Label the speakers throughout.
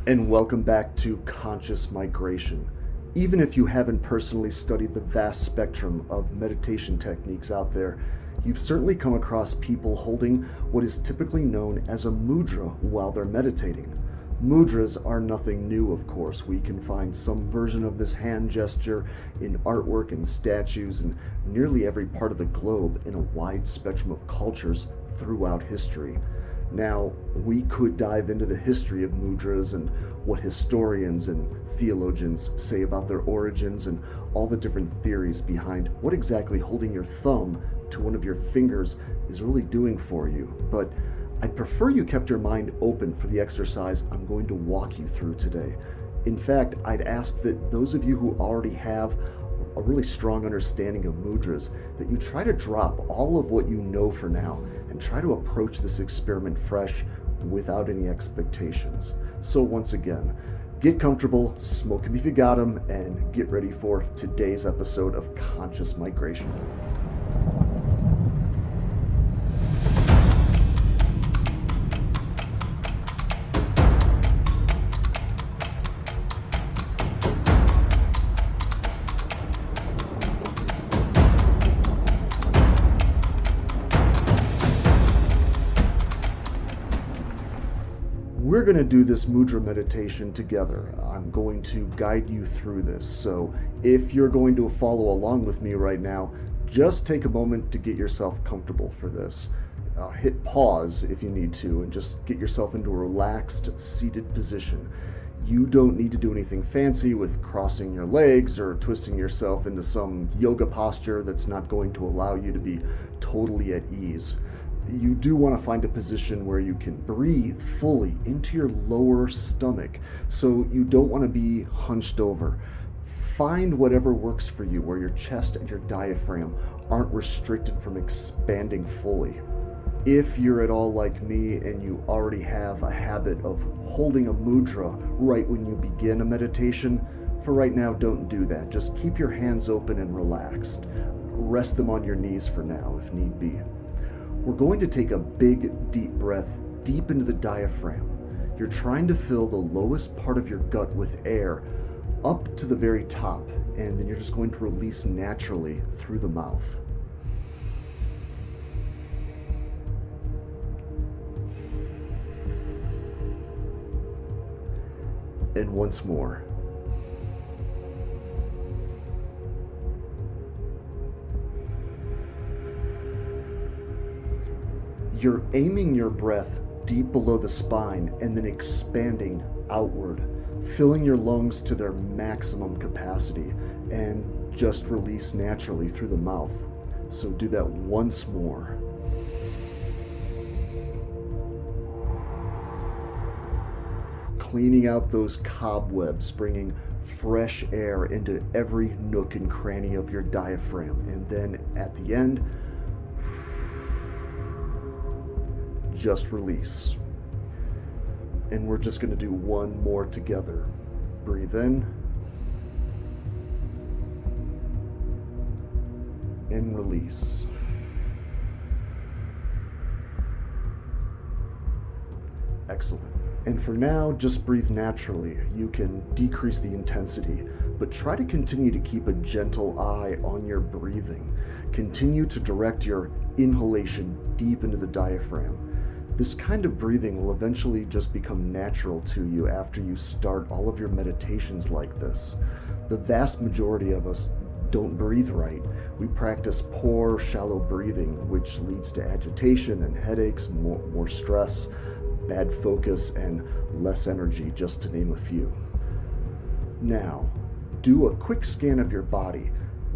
Speaker 1: And welcome back to Conscious Migration. Even if you haven't personally studied the vast spectrum of meditation techniques out there, you've certainly come across people holding what is typically known as a mudra while they're meditating. Mudras are nothing new, of course. We can find some version of this hand gesture in artwork and statues in nearly every part of the globe in a wide spectrum of cultures throughout history. Now, we could dive into the history of mudras and what historians and theologians say about their origins and all the different theories behind what exactly holding your thumb to one of your fingers is really doing for you. But I'd prefer you kept your mind open for the exercise I'm going to walk you through today. In fact, I'd ask that those of you who already have a really strong understanding of mudras, that you try to drop all of what you know for now and try to approach this experiment fresh without any expectations. So once again, get comfortable, smoke 'em if you got 'em, and get ready for today's episode of Conscious Migration. We're going to do this mudra meditation together. I'm going to guide you through this. So if you're going to follow along with me right now, just take a moment to get yourself comfortable for this. Hit pause if you need to and just get yourself into a relaxed seated position. You don't need to do anything fancy with crossing your legs or twisting yourself into some yoga posture that's not going to allow you to be totally at ease. You do want to find a position where you can breathe fully into your lower stomach, so you don't want to be hunched over. Find whatever works for you, where your chest and your diaphragm aren't restricted from expanding fully. If you're at all like me and you already have a habit of holding a mudra right when you begin a meditation, for right now, don't do that. Just keep your hands open and relaxed. Rest them on your knees for now, if need be. We're going to take a big, deep breath deep into the diaphragm. You're trying to fill the lowest part of your gut with air up to the very top, and then you're just going to release naturally through the mouth. And once more. You're aiming your breath deep below the spine and then expanding outward, filling your lungs to their maximum capacity, and just release naturally through the mouth. So do that once more. Cleaning out those cobwebs, bringing fresh air into every nook and cranny of your diaphragm, and then at the end, just release. And we're just going to do one more together. Breathe in and release. Excellent. And for now, just breathe naturally. You can decrease the intensity, but try to continue to keep a gentle eye on your breathing. Continue to direct your inhalation deep into the diaphragm. This kind of breathing will eventually just become natural to you after you start all of your meditations like this. The vast majority of us don't breathe right. We practice poor, shallow breathing, which leads to agitation and headaches, more stress, bad focus, and less energy, just to name a few. Now, do a quick scan of your body.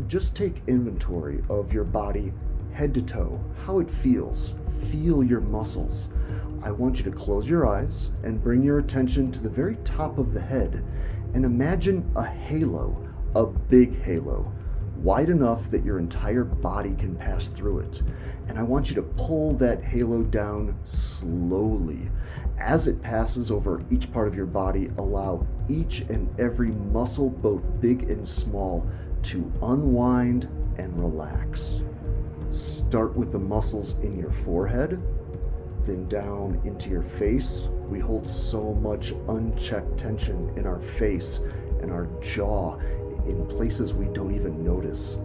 Speaker 1: Just take inventory of your body head to toe, how it feels. Feel your muscles. I want you to close your eyes and bring your attention to the very top of the head and imagine a halo, a big halo, wide enough that your entire body can pass through it. And I want you to pull that halo down slowly. As it passes over each part of your body, allow each and every muscle, both big and small, to unwind and relax. Start with the muscles in your forehead, then down into your face, We hold so much unchecked tension in our face and our jaw in places we don't even notice.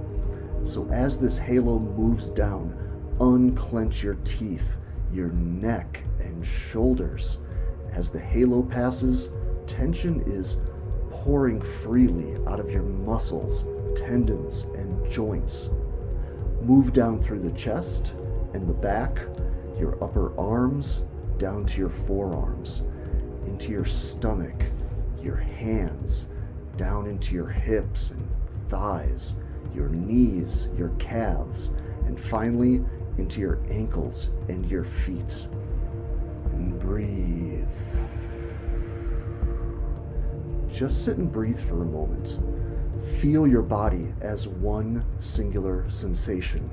Speaker 1: So as this halo moves down, unclench your teeth, your neck and shoulders. As the halo passes, tension is pouring freely out of your muscles, tendons, and joints. Move down through the chest and the back, your upper arms, down to your forearms, into your stomach, your hands, down into your hips and thighs, your knees, your calves, and finally into your ankles and your feet. And breathe. Just sit and breathe for a moment. Feel your body as one singular sensation.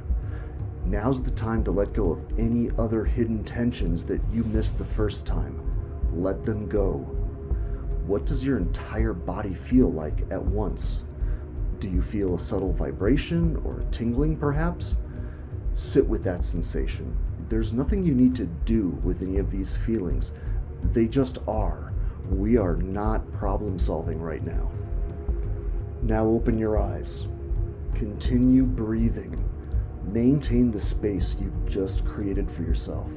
Speaker 1: Now's the time to let go of any other hidden tensions that you missed the first time. Let them go. What does your entire body feel like at once? Do you feel a subtle vibration or a tingling perhaps? Sit with that sensation. There's nothing you need to do with any of these feelings. They just are. We are not problem solving right now. Now open your eyes. Continue breathing. Maintain the space you've just created for yourself.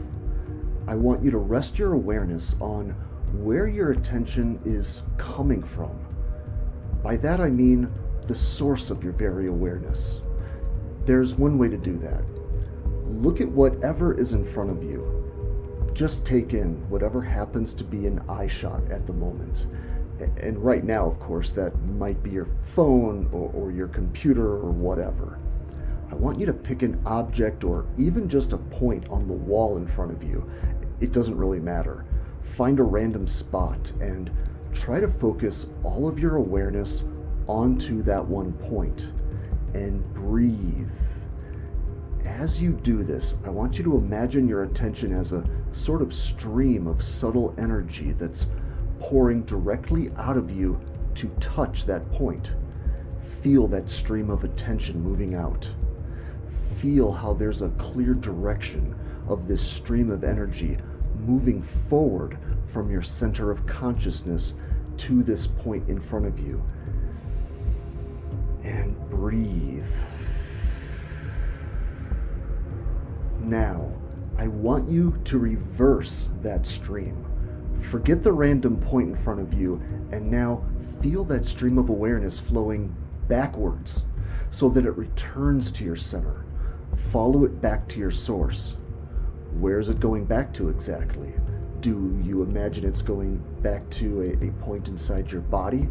Speaker 1: I want you to rest your awareness on where your attention is coming from. By that I mean the source of your very awareness. There's one way to do that. Look at whatever is in front of you. Just take in whatever happens to be an eye shot at the moment. And right now, of course, that might be your phone or your computer or whatever. I want you to pick an object or even just a point on the wall in front of you. It doesn't really matter. Find a random spot and try to focus all of your awareness onto that one point and breathe. As you do this, I want you to imagine your attention as a sort of stream of subtle energy that's pouring directly out of you to touch that point. Feel that stream of attention moving out. Feel how there's a clear direction of this stream of energy moving forward from your center of consciousness to this point in front of you. And breathe. Now, I want you to reverse that stream. Forget the random point in front of you, and now feel that stream of awareness flowing backwards so that it returns to your center. Follow it back to your source. Where is it going back to exactly? Do you imagine it's going back to a point inside your body?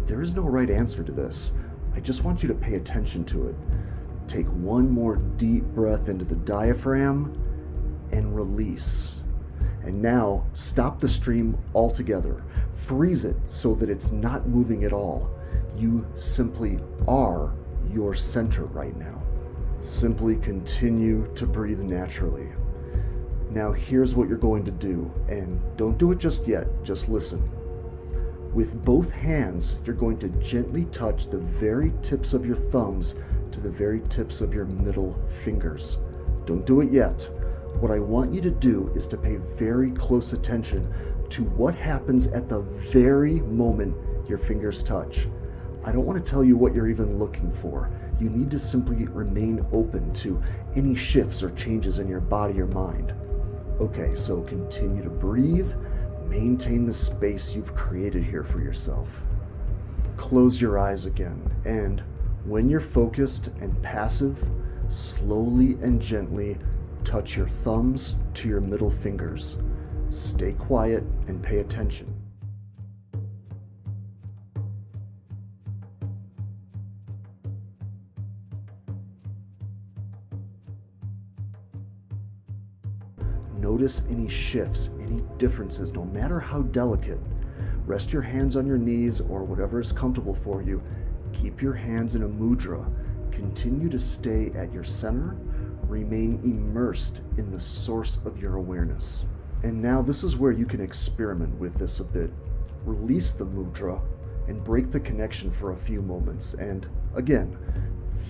Speaker 1: There is no right answer to this. I just want you to pay attention to it. Take one more deep breath into the diaphragm and release. And now stop the stream altogether. Freeze it so that it's not moving at all. You simply are your center right now. Simply continue to breathe naturally. Now here's what you're going to do, and don't do it just yet, just listen. With both hands, you're going to gently touch the very tips of your thumbs to the very tips of your middle fingers. Don't do it yet. What I want you to do is to pay very close attention to what happens at the very moment your fingers touch. I don't want to tell you what you're even looking for. You need to simply remain open to any shifts or changes in your body or mind. Okay, so continue to breathe. Maintain the space you've created here for yourself. Close your eyes again, and when you're focused and passive, slowly and gently touch your thumbs to your middle fingers. Stay quiet and pay attention. Notice any shifts, any differences, no matter how delicate. Rest your hands on your knees or whatever is comfortable for you. Keep your hands in a mudra. Continue to stay at your center. Remain immersed in the source of your awareness. And now this is where you can experiment with this a bit. Release the mudra and break the connection for a few moments. And again,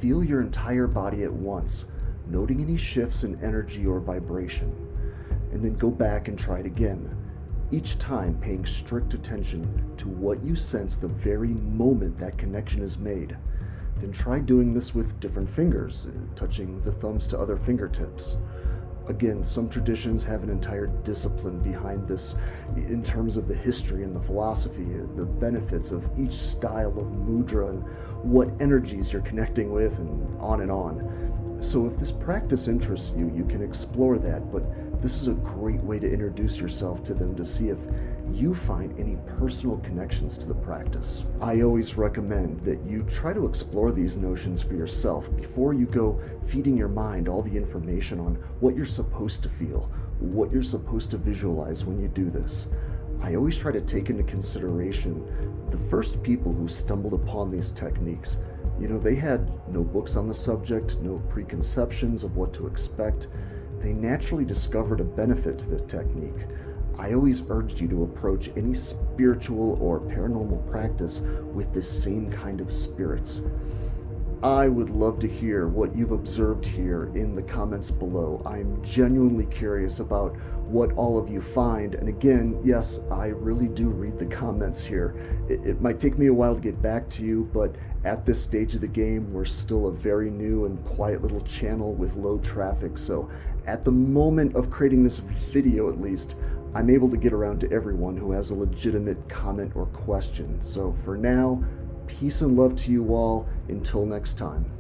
Speaker 1: feel your entire body at once, noting any shifts in energy or vibration. And then go back and try it again. each time paying strict attention to what you sense the very moment that connection is made. Then try doing this with different fingers, touching the thumbs to other fingertips. Again, some traditions have an entire discipline behind this in terms of the history and the philosophy, the benefits of each style of mudra and what energies you're connecting with, and on and on. So if this practice interests you, you can explore that, but this is a great way to introduce yourself to them to see if you find any personal connections to the practice. I always recommend that you try to explore these notions for yourself before you go feeding your mind all the information on what you're supposed to feel, what you're supposed to visualize when you do this. I always try to take into consideration the first people who stumbled upon these techniques. They had no books on the subject, no preconceptions of what to expect. They naturally discovered a benefit to the technique. I always urged you to approach any spiritual or paranormal practice with this same kind of spirit. I would love to hear what you've observed here in the comments below. I'm genuinely curious about what all of you find. And again, yes, I really do read the comments here. It might take me a while to get back to you, but at this stage of the game, we're still a very new and quiet little channel with low traffic. So at the moment of creating this video, at least, I'm able to get around to everyone who has a legitimate comment or question. So for now, peace and love to you all. Until next time.